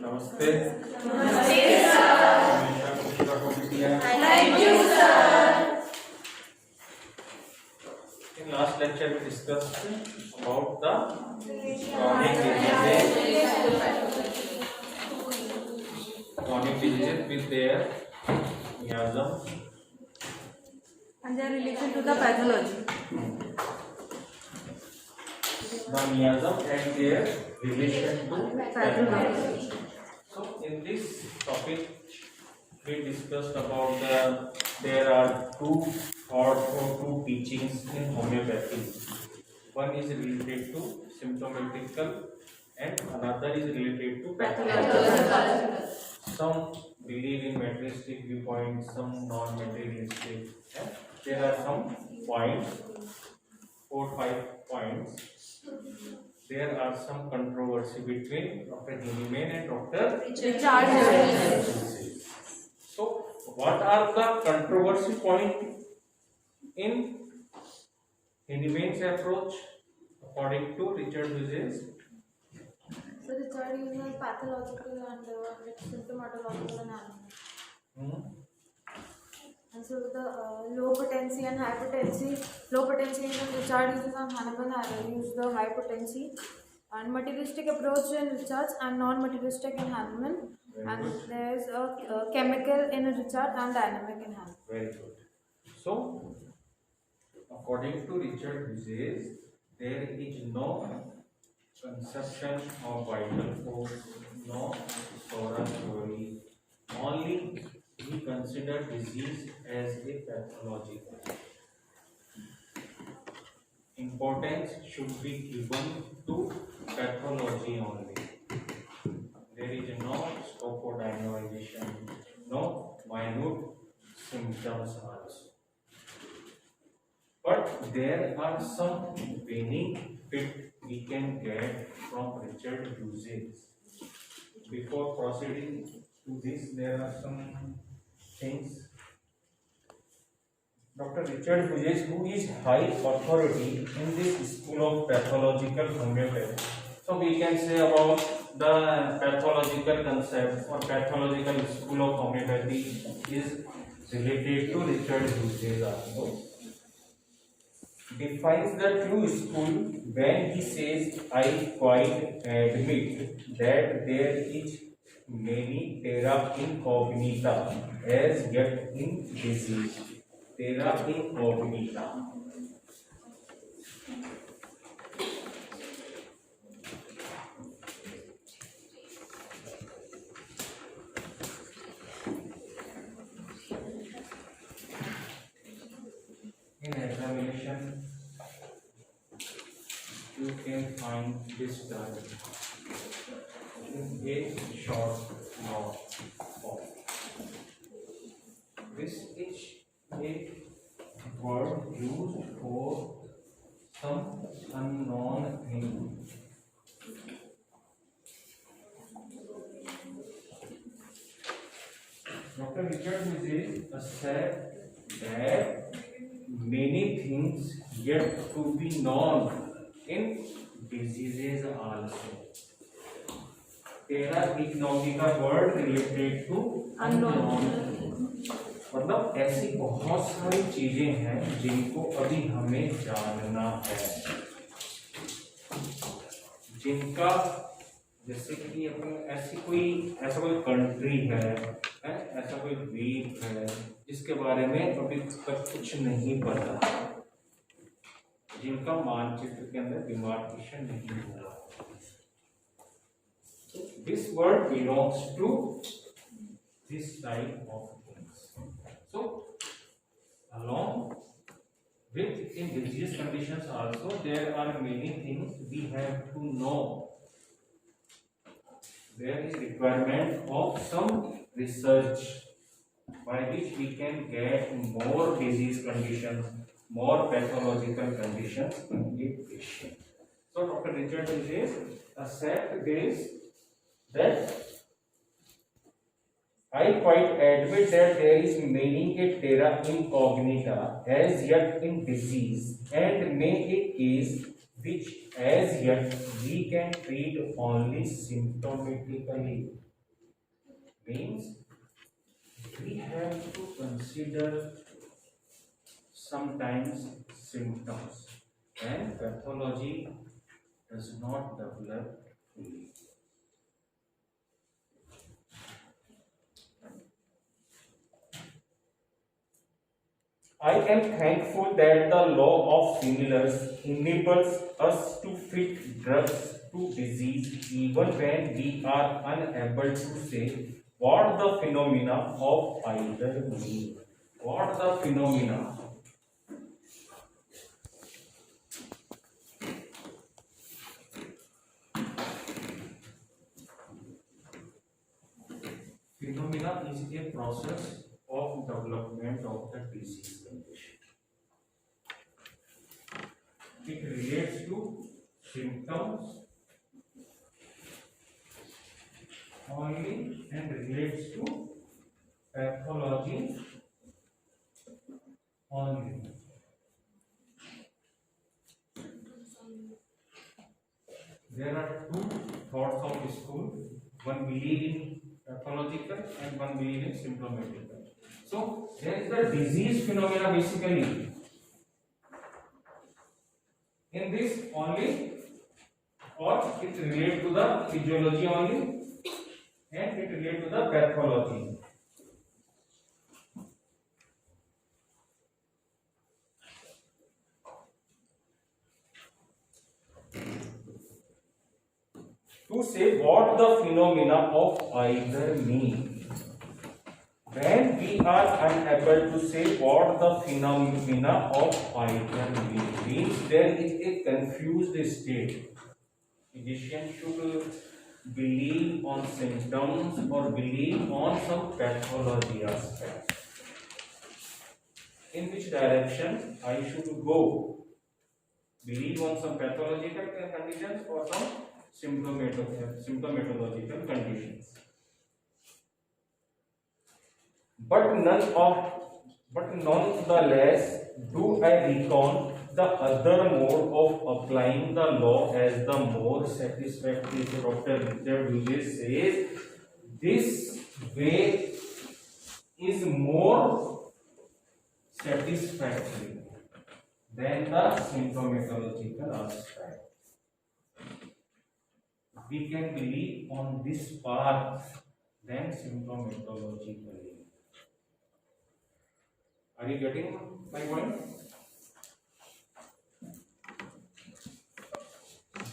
नमस्ते। नमस्ते सर। हमेशा खुश रहो बिटिया। Thank you sir. In last lecture we discussed about the chronic diseases with their miasm And their relation to the pathology. The miasm and their relation to pathology. So in this topic we discussed about there are two thoughts or two teachings in homeopathy. One is related to symptomatical and another is related to pathological. Some believe in materialistic viewpoints, some non-materialistic. And there are some points, 4-5 points. There are some controversy between Dr. JV'n and Dr. Richard. So, what are the controversy points in JV'n's approach according to Richard Hughes? So Richard uses pathological and symptomatological analysis. And so the low potency and high potency. Low potency in Richard uses on Hannibal use the high potency. And materialistic approach in Richard's and non-materialistic in Hahnemann. And there is a chemical in Richard and dynamic in Hahnemann. Very good. So, according to Richard Hughes, there is no conception of vital force, no Sora theory. Only he considered disease as a pathological. Importance should be given to pathology only. There is no scope for diagnosis, no minute symptoms also. But there are some benefit we can get from Richard Hughes. Before proceeding to this, there are some things. Dr. Richard Hughes, who is high authority in this school of pathological homeopathy. So we can say about the pathological concept or pathological school of homeopathy is related to Richard Hughes also. Defines the true school when he says, I quite admit that there is many terra incognita as yet in disease. Terra incognita. In examination, you can find this term in a short note form. This is a word used for some unknown thing. Dr. Richard Hughes said that many things yet to be known in diseases also. Terra incognita word related to unknown. मतलब ऐसी बहुत सारी चीजें हैं जिनको अभी हमें जानना है, जिनका जैसे कि ऐसा कोई कंट्री है, ऐसा कोई द्वीप है जिसके बारे में अभी तक कुछ नहीं पता, जिनका मानचित्र के अंदर डिमार्केशन नहीं हुआ. This word belongs to this type of things. So, along with in disease conditions also, there are many things we have to know. There is requirement of some research by which we can get more disease conditions, more pathological conditions in a patient. So Dr. Richard Hughes accept this, that I quite admit that there is many a terra incognita as yet in disease, and may a case which as yet we can treat only symptomatically. Means we have to consider sometimes symptoms and pathology does not develop fully. I am thankful that the law of similars enables us to fit drugs to disease even when we are unable to say what the phenomena of either mean. What the phenomena? Phenomena is a process of development of the disease condition. It relates to symptoms only and relates to pathology only. There are two thoughts of school. One believe in pathological and one believe in symptomatical. So there is the disease phenomena basically. In this only, or it relates to the physiology only, and it relates to the pathology. To say what the phenomena of either mean. When we are unable to say what the phenomena of either means there is a confused state. Physician should believe on symptoms or believe on some pathology aspect. In which direction I should go? Believe on some pathological conditions or some symptomatological conditions. But nonetheless, do I reckon the other mode of applying the law as the more satisfactory? So Dr. Richard Hughes says this way is more satisfactory than the symptomatological aspect. We can believe on this path than symptomatologically. Are you getting my point?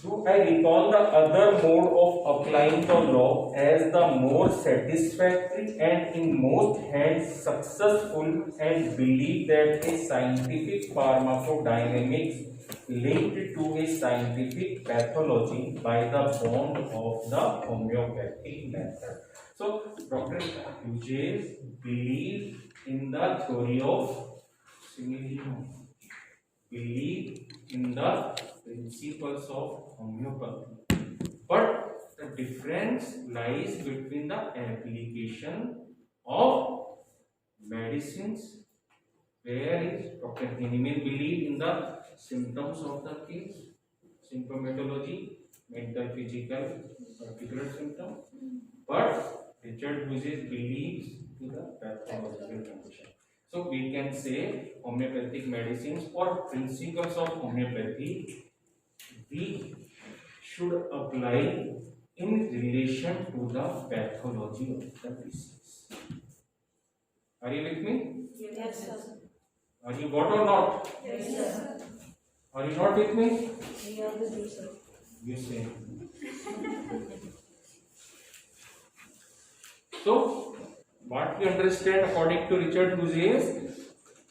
Do I recall the other mode of applying the law as the more satisfactory and in most hands successful and believe that a scientific pharmacodynamics linked to a scientific pathology by the bond of the homeopathic method? So, Dr. Hughes believes in the theory of similitude, believe in the principles of homeopathy, but the difference lies between the application of medicines, where is Dr. Hahnemann believe in the symptoms of the case, symptomatology, mental, physical, particular symptom, but Richard Hughes believes to the pathological condition. So we can say homeopathic medicines or principles of homeopathy we should apply in relation to the pathology of the disease. Are you with me? Yes, sir. Are you got or not? Yes, sir. Are you not with me? We are with you, sir. You say. So, what we understand according to Richard Hughes is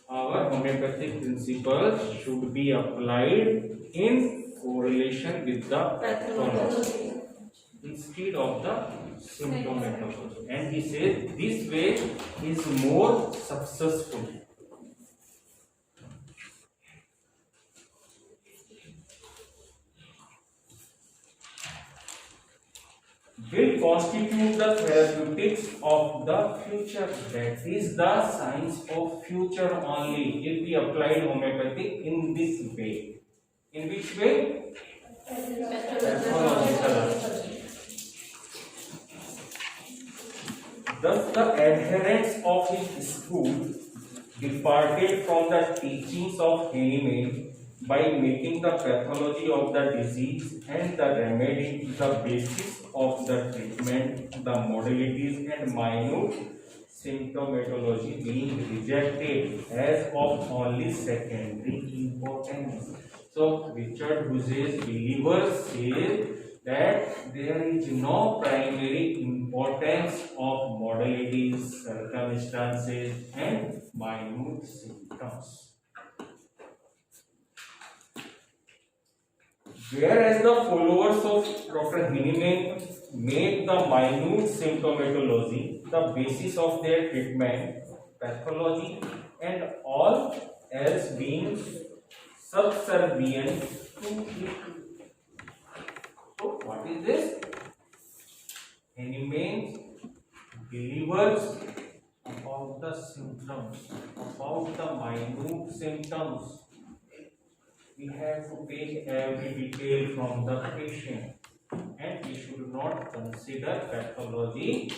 our homeopathic principles should be applied in correlation with the pathology instead of the symptomatology. And he says this way is more successful. Will constitute the therapeutics of the future. That is the science of future only. If we applied homeopathy in this way. In which way? Pathological. Thus, the adherents of his school departed from the teachings of NAME by making the pathology of the disease and the remedy the basis of the treatment, the modalities and minute symptomatology being rejected as of only secondary importance. So, Richard Hughes' believers say that there is no primary importance of modalities, circumstances and minute symptoms. Whereas the followers of Dr. Hahnemann make the minute symptomatology the basis of their treatment, pathology and all else being subservient to it. So, what is this? Hahnemann's believers about the symptoms, about the minute symptoms. We have to take every detail from the patient and we should not consider pathology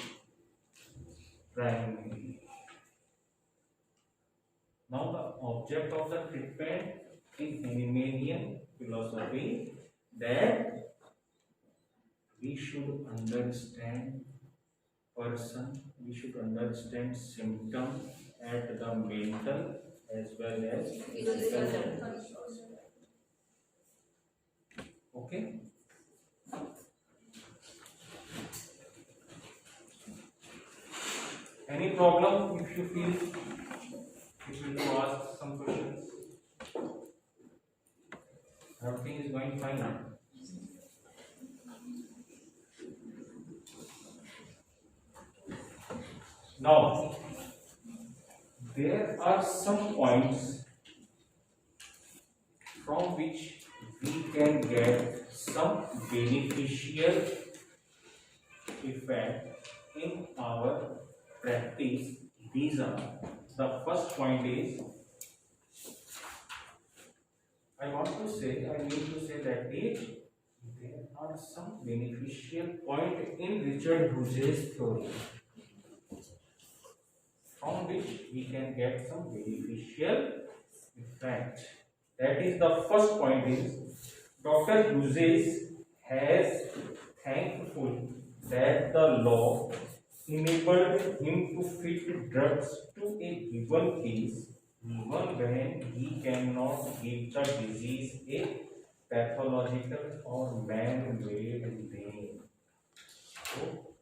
primarily. Now the object of the treatment in Hahnemannian philosophy that we should understand person, we should understand symptom at the mental as well as physical level. Okay. Any problem if you feel if you ask some questions? Everything is going fine. Now, there are some points from which we can get some beneficial effect in our practice. These are the first point is I need to say that there are some beneficial point in Richard Hughes' theory from which we can get some beneficial effect. That is the first point is Dr. Hughes has thankful that the law enabled him to fit drugs to a given case even when he cannot give the disease a pathological or man-made name. So,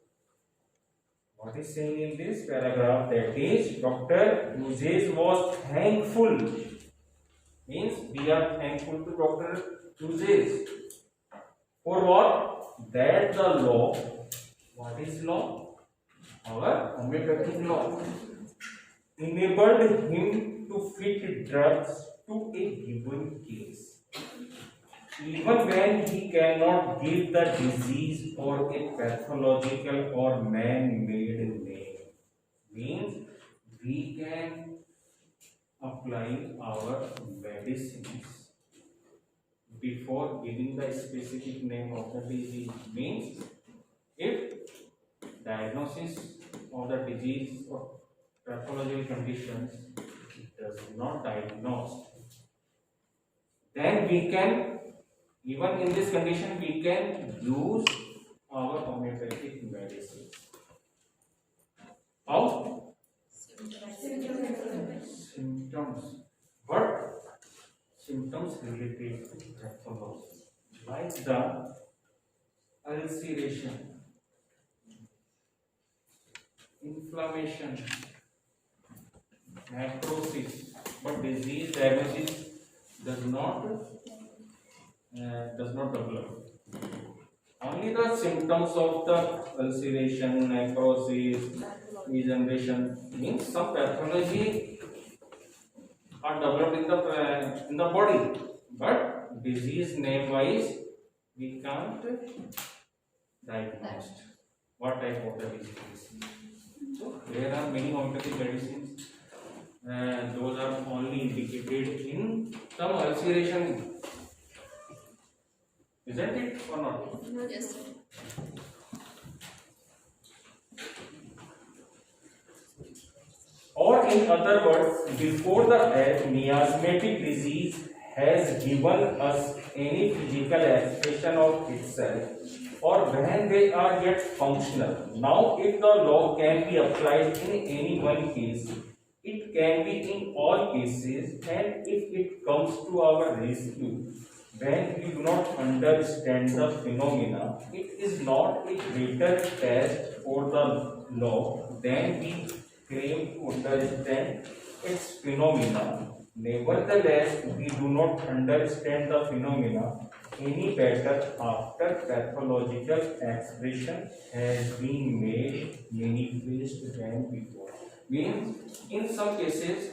what is saying in this paragraph that is Dr. Hughes was thankful. Means we are thankful to Dr. Hughes for what? That the law, what is law? Our homeopathic law enabled him to fit drugs to a given case even when he cannot give the disease or a pathological or man-made name. Means we can apply our medicines before giving the specific name of the disease. Means if diagnosis of the disease or pathological conditions does not diagnose, then we can, even in this condition, we can use our homeopathic medicines. How? Symptoms. What? Symptoms related to pathology, like the ulceration, inflammation, necrosis, but disease diagnosis does not develop. Only the symptoms of the ulceration, necrosis, degeneration means some pathology are developed in the body, but disease name wise we can't diagnose what type of the disease. So there are many homeopathic medicines and those are only indicated in some ulceration. Isn't it or not? Yes. or in other words, before the miasmatic disease has given us any physical expression of itself, or when they are yet functional. Now, if the law can be applied in any one case, it can be in all cases, and if it comes to our rescue, when we do not understand the phenomena, it is not a greater test for the law than we claim to understand its phenomena. Nevertheless, we do not understand the phenomena any better after pathological expression has been made manifest than before. Means, in some cases,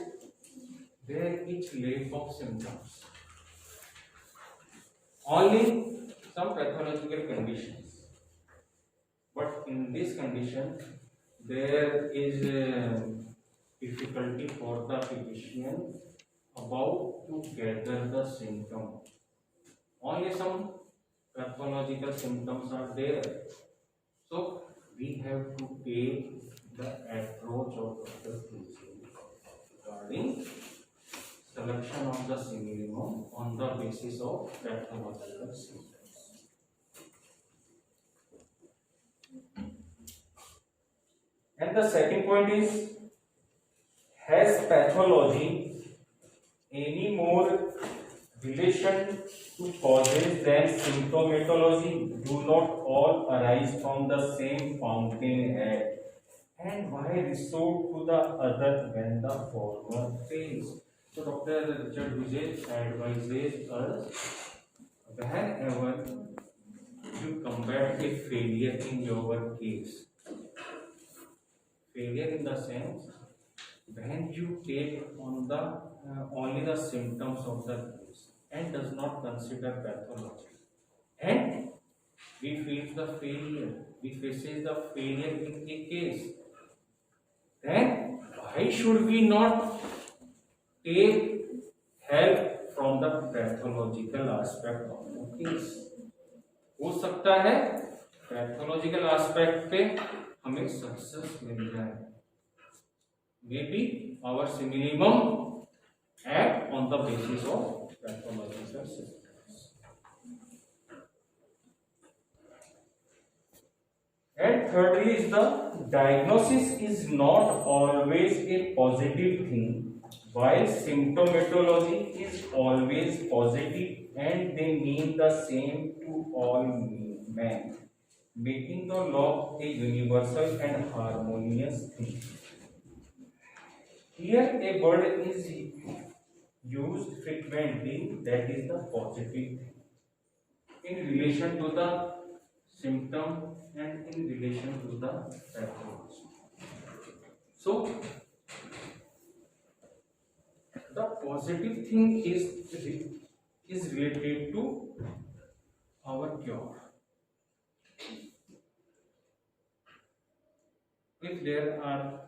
there is lack of symptoms. Only some pathological conditions. But in this condition, there is a difficulty for the physician about to gather the symptom. Only some pathological symptoms are there. So we have to take the approach of Dr. Tulsi regarding selection of the simillimum on the basis of pathological symptoms. And the second point is, has pathology any more relation to causes than symptomatology? Do not all arise from the same fountainhead? And why resort to the other when the former fails? So Dr. Richard Vijay advises us, whenever you combat a failure in your case, failure in the sense when you take on the only the symptoms of the case and does not consider pathology, and we face the failure in a case, then why should we not take help from the pathological aspect of the case? हो सकता है pathological aspect पे हमें success मिल जाए. Maybe our simillimum act on the basis of pathological symptoms. And thirdly is the diagnosis is not always a positive thing, while symptomatology is always positive, and they mean the same to all men, making the law a universal and harmonious thing. Here a word is used frequently, that is the positive thing, in relation to the symptom and in relation to the pathology. So the positive thing is related to our cure. If there are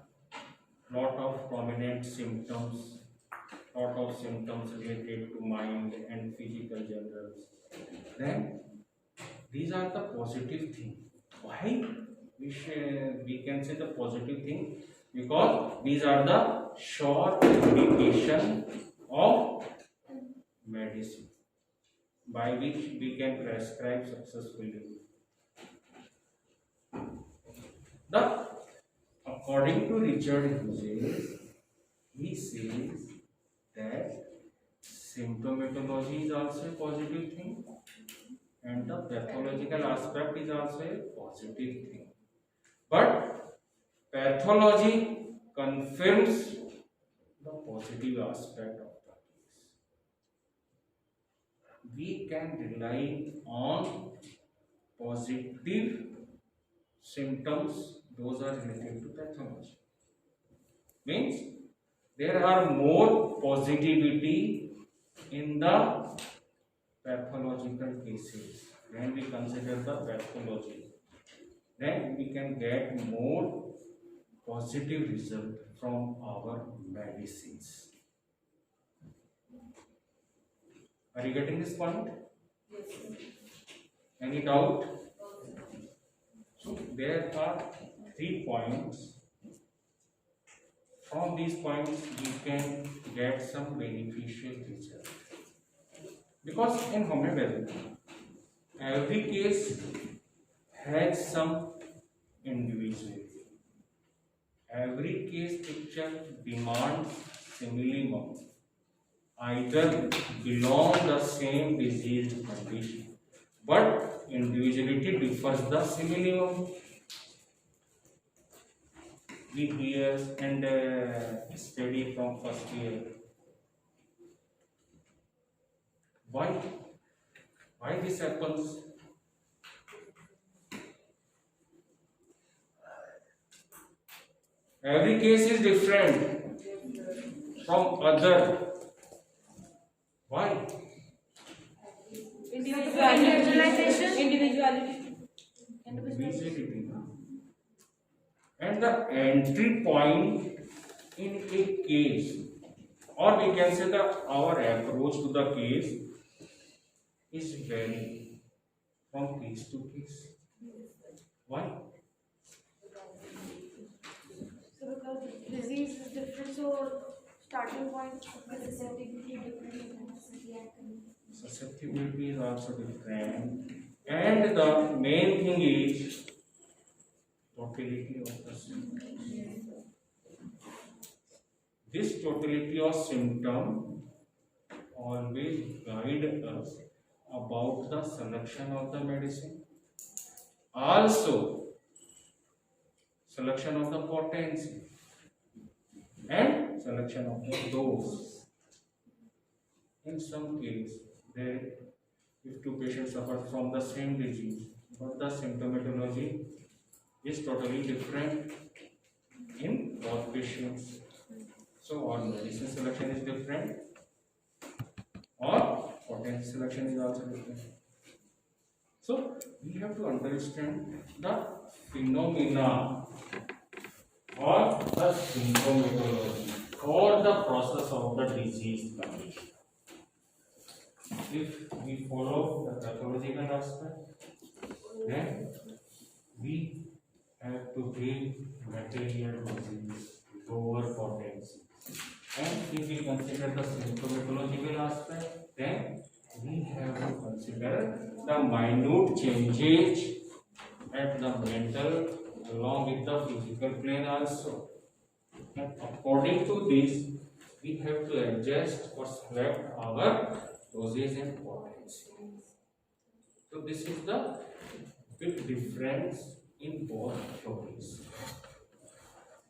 lot of prominent symptoms, related to mind and physical generals, then these are the positive thing. Why we can say the positive thing? Because these are the sure indication of medicine by which we can prescribe successfully. According to Richard Hughes, he says that symptomatology is also a positive thing and the pathological aspect is also a positive thing. But pathology confirms the positive aspect of the case. We can rely on positive symptoms, those are related to pathology. Means there are more positivity in the pathological cases. When we consider the pathology, then we can get more positive result from our medicines. Are you getting this point? Yes. Any doubt? So there are 3 points From these points we can get some beneficial results. Because in homeopathy, every case has some individuality. Every case picture demands similitude. Either belong the same disease condition, but individuality differs the similitude. We hear and study from first year. Why? Why this happens? Every case is different from other. Why? Individualization. Individuality. And the entry point in a case, or we can say that our approach to the case is vary from case to case. Why? So because disease is different, so starting point susceptibility different. Susceptibility is also different, and the main thing is totality of the symptoms. This totality of symptom always guide us about the selection of the medicine. Also, selection of the potency and selection of the dose. In some case, if two patients suffer from the same disease, but the symptomatology is totally different in both patients. So, our medicine selection is different, or potency selection is also different. So, we have to understand the phenomena or the symptomatology or the process of the disease condition. If we follow the pathological aspect, then we have to give material disease, lower potency. And if we consider the symptomatological aspect, then we have to consider the minute changes at the mental along with the physical plane also. And according to this, we have to adjust or select our dosage and potency. So this is the big difference in both theories.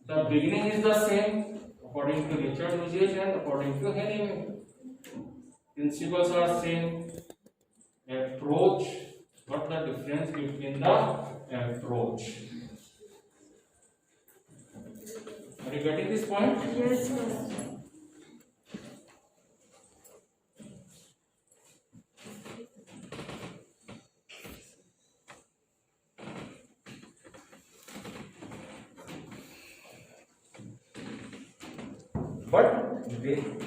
The beginning is the same according to Richard usage and according to NAME. Principles are same. Approach, what the difference between the approach? Are you getting this point? Yes, yes. But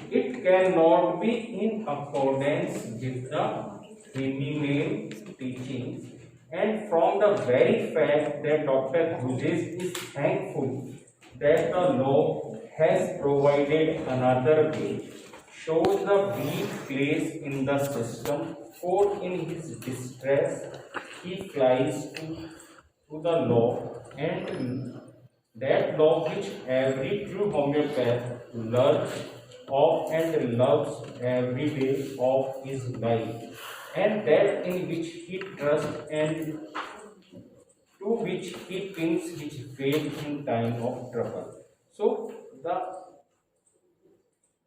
it cannot be in accordance with the NAME teachings, and from the very fact that Dr. Hughes is thankful that the law has provided another way, shows the weak place in the system, for in his distress he flies to the law, and that law which every true homeopath learns of and loves every day of his life, and that in which he trusts and to which he pins his faith in time of trouble. So the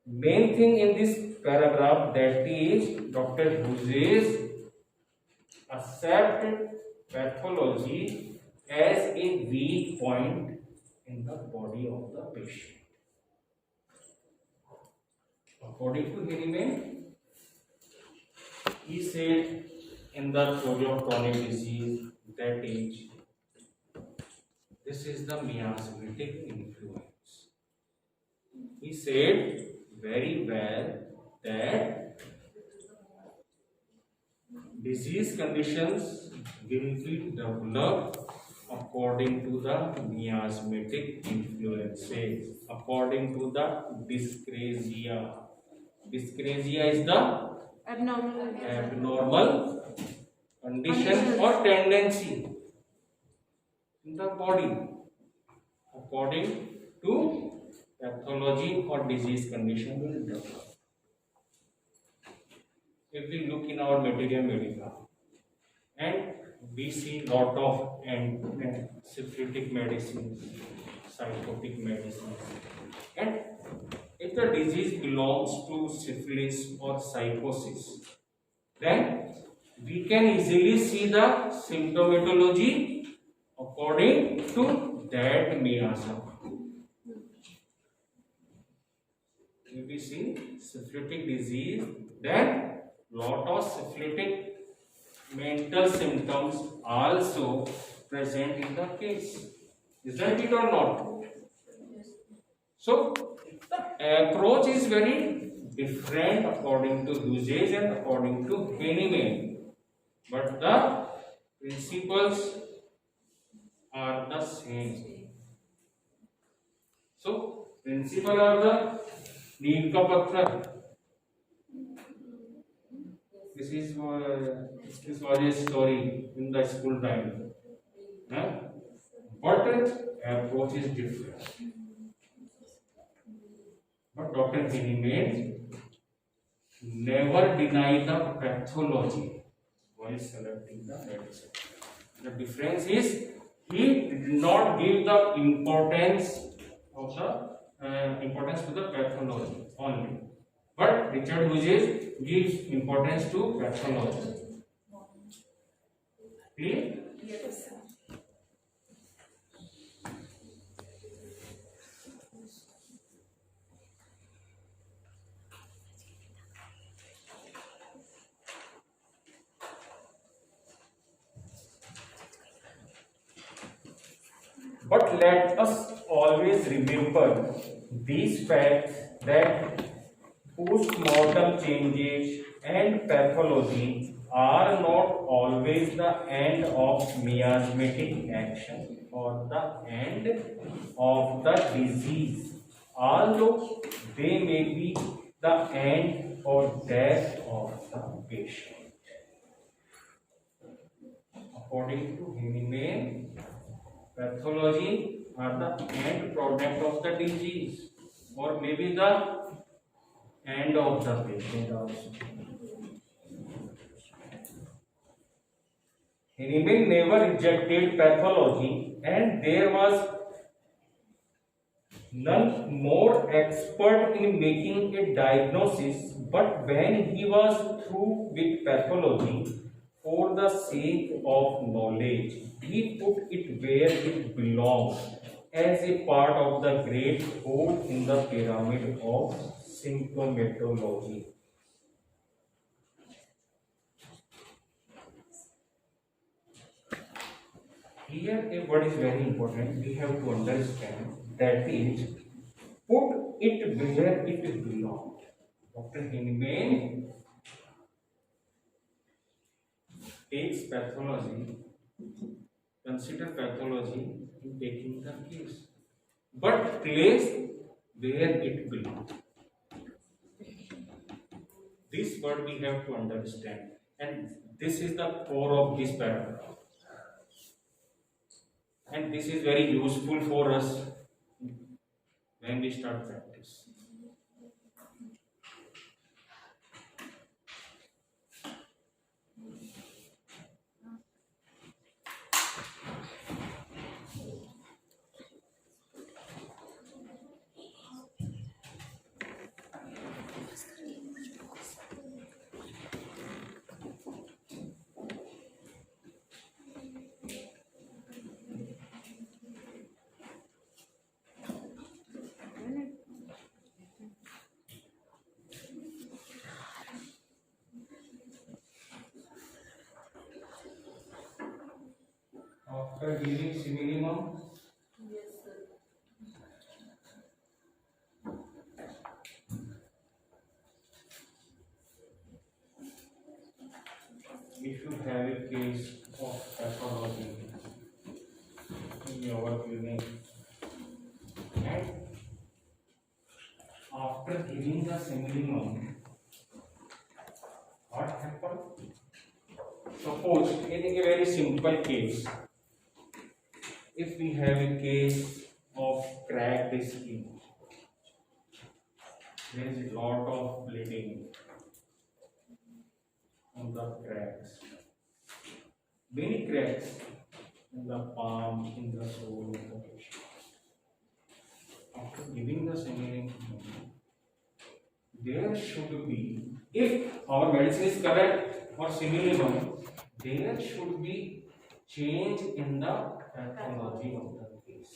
main thing in this paragraph, that is Dr. Hughes accepted pathology as a weak point in the body of the patient. According to NAME, he said in the theory of chronic disease, that is, this is the miasmatic influence. He said very well that disease conditions will be developed according to the miasmatic influences, according to the dyscrasia. Dyscrasia is the abnormal condition or tendency in the body according to pathology or disease condition will develop. If we look in our materia medica and we see lot of syphilitic medicines, psychotic medicines, and if the disease belongs to syphilis or psychosis, then we can easily see the symptomatology according to that miasm. If we see syphilitic disease, then lot of syphilitic mental symptoms also present in the case. Isn't it or not? So the approach is very different according to usage and according to Hahnemann, but the principles are the same. So principles are the NAME Chr. This was a story in the school time, but approach is different. But Dr. Hahnemann never denied the pathology while selecting the medicine. The difference is he did not give the importance to the pathology only, but Richard Hughes gives importance to pathology. Clear? Yes. But let us always remember these facts that post-mortem changes and pathology are not always the end of miasmatic action or the end of the disease, although they may be the end or death of the patient. According to Hahnemann, pathology are the end product of the disease or maybe the end of the patient also. Hahnemann never rejected pathology, and there was none more expert in making a diagnosis, but when he was through with pathology, for the sake of knowledge, he put it where it belongs as a part of the great hole in the pyramid of symptomatology. Here a word is very important, we have to understand, that is, put it where it belongs. Dr. Hahnemann takes pathology, consider pathology in taking the case, but place where it belongs. This word we have to understand, and this is the core of this paragraph. And this is very useful for us when we start practice. After giving simillimum, Yes, sir. if you have a case of pathology, urine. And after giving the simillimum, what happened? Suppose in a very simple case, if we have a case of cracked skin, there is a lot of bleeding on the cracks, many cracks in the palm, in the sole of the patient. After giving the simillimum, there should be, if our medicine is correct or simillimum, there should be change in the pathology of the case.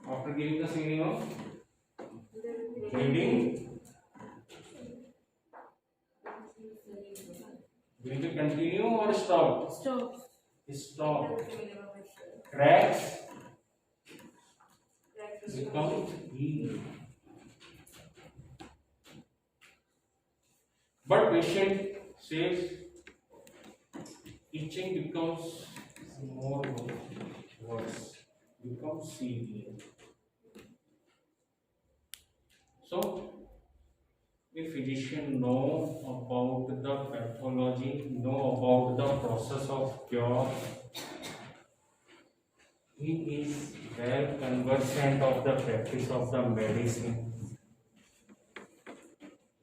After giving the simillimum, bleeding will be continue or stop? Stop. Stop. Cracks become healed. But patient says itching becomes more worse, becomes severe. So, a physician know about the pathology, know about the process of cure. He is well conversant of the practice of the medicine.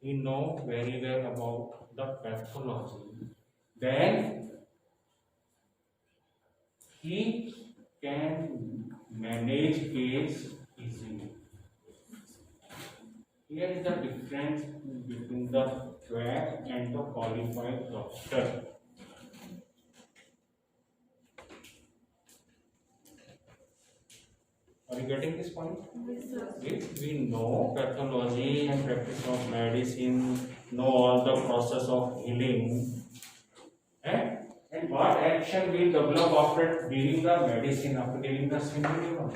He know very well about the pathology. Then he can manage case easily. Here is the difference between the quack and the qualified doctor. Are you getting this point? If we know pathology and practice of medicine, know all the process of healing, and what action we develop after giving the medicine, after giving the simillimum,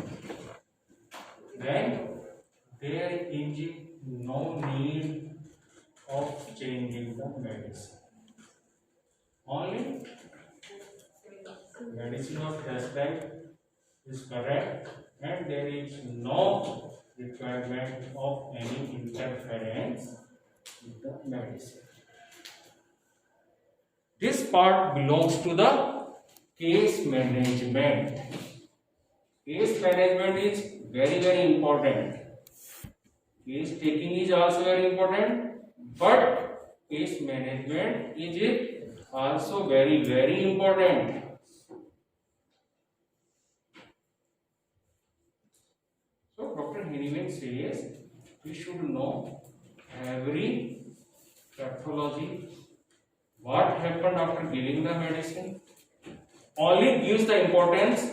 then there is no need of changing the medicine. Only medicine was prescribed is correct, and there is no requirement of any interference with the medicine. This part belongs to the case management. Case management is very, very important. Case taking is also very important, but case management is also very, very important. So Dr. Hiniman says we should know every pathology, what happened after giving the medicine. Only gives the importance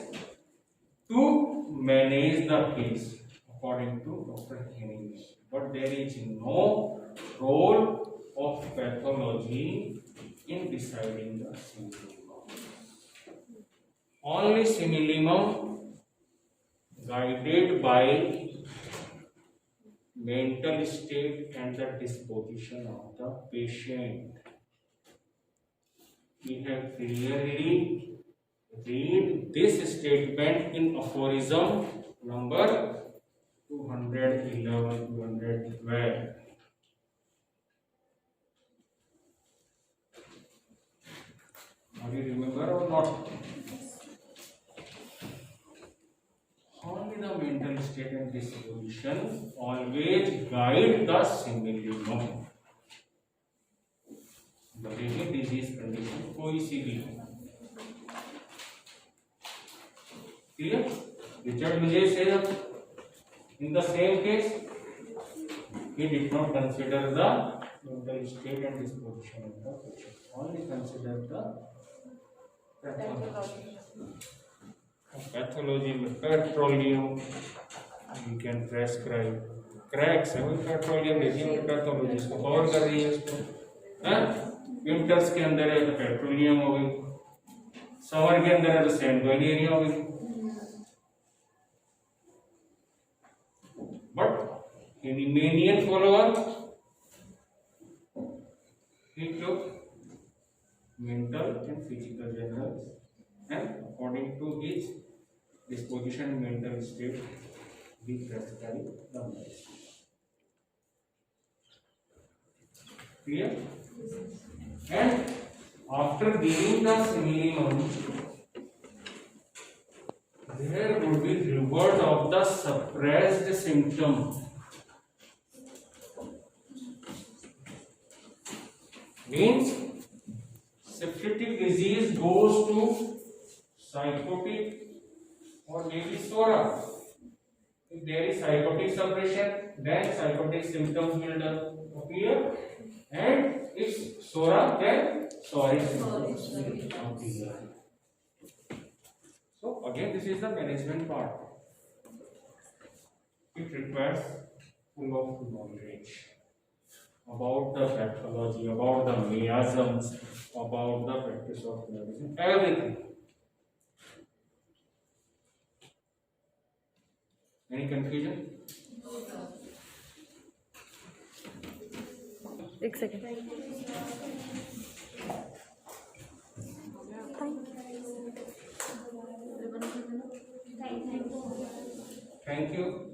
to manage the case according to Dr. Hiniman. But there is no role of pathology in deciding the simillimum. Only simillimum guided by mental state and the disposition of the patient. We have clearly read this statement in aphorism number 211, 212. Now you remember or not? Only the mental state and disposition always guide the simillimum. भले disease condition कोई सी भी हो. Clear? Richard Vijay says in the same case he did not consider the mental state and disposition of the patient. Only consider the pathology. Pathology में petroleum we can prescribe. Cracks है वो petroleum resin pathology इसको cover कर रही है इसको. Winters के अंदर है तो पेट्रोलियम हो गई, समर के अंदर है तो सैंडवेलियरिया हो गई. बट हिनिमेनियन follower he took mental and physical general and according to his disposition, mental state, we prescribe the medicine. Clear? And after giving the simillimum, there would be reward of the suppressed symptom. Means syphilitic disease goes to psychotic or maybe SORA. If there is psychotic suppression, then psychotic symptoms will appear, and if SORA, then SORIC symptoms will appear. So again, this is the management part. It requires full of knowledge about the pathology, about the miasms, about the practice of medicine, everything. Any confusion? एक second Thank you.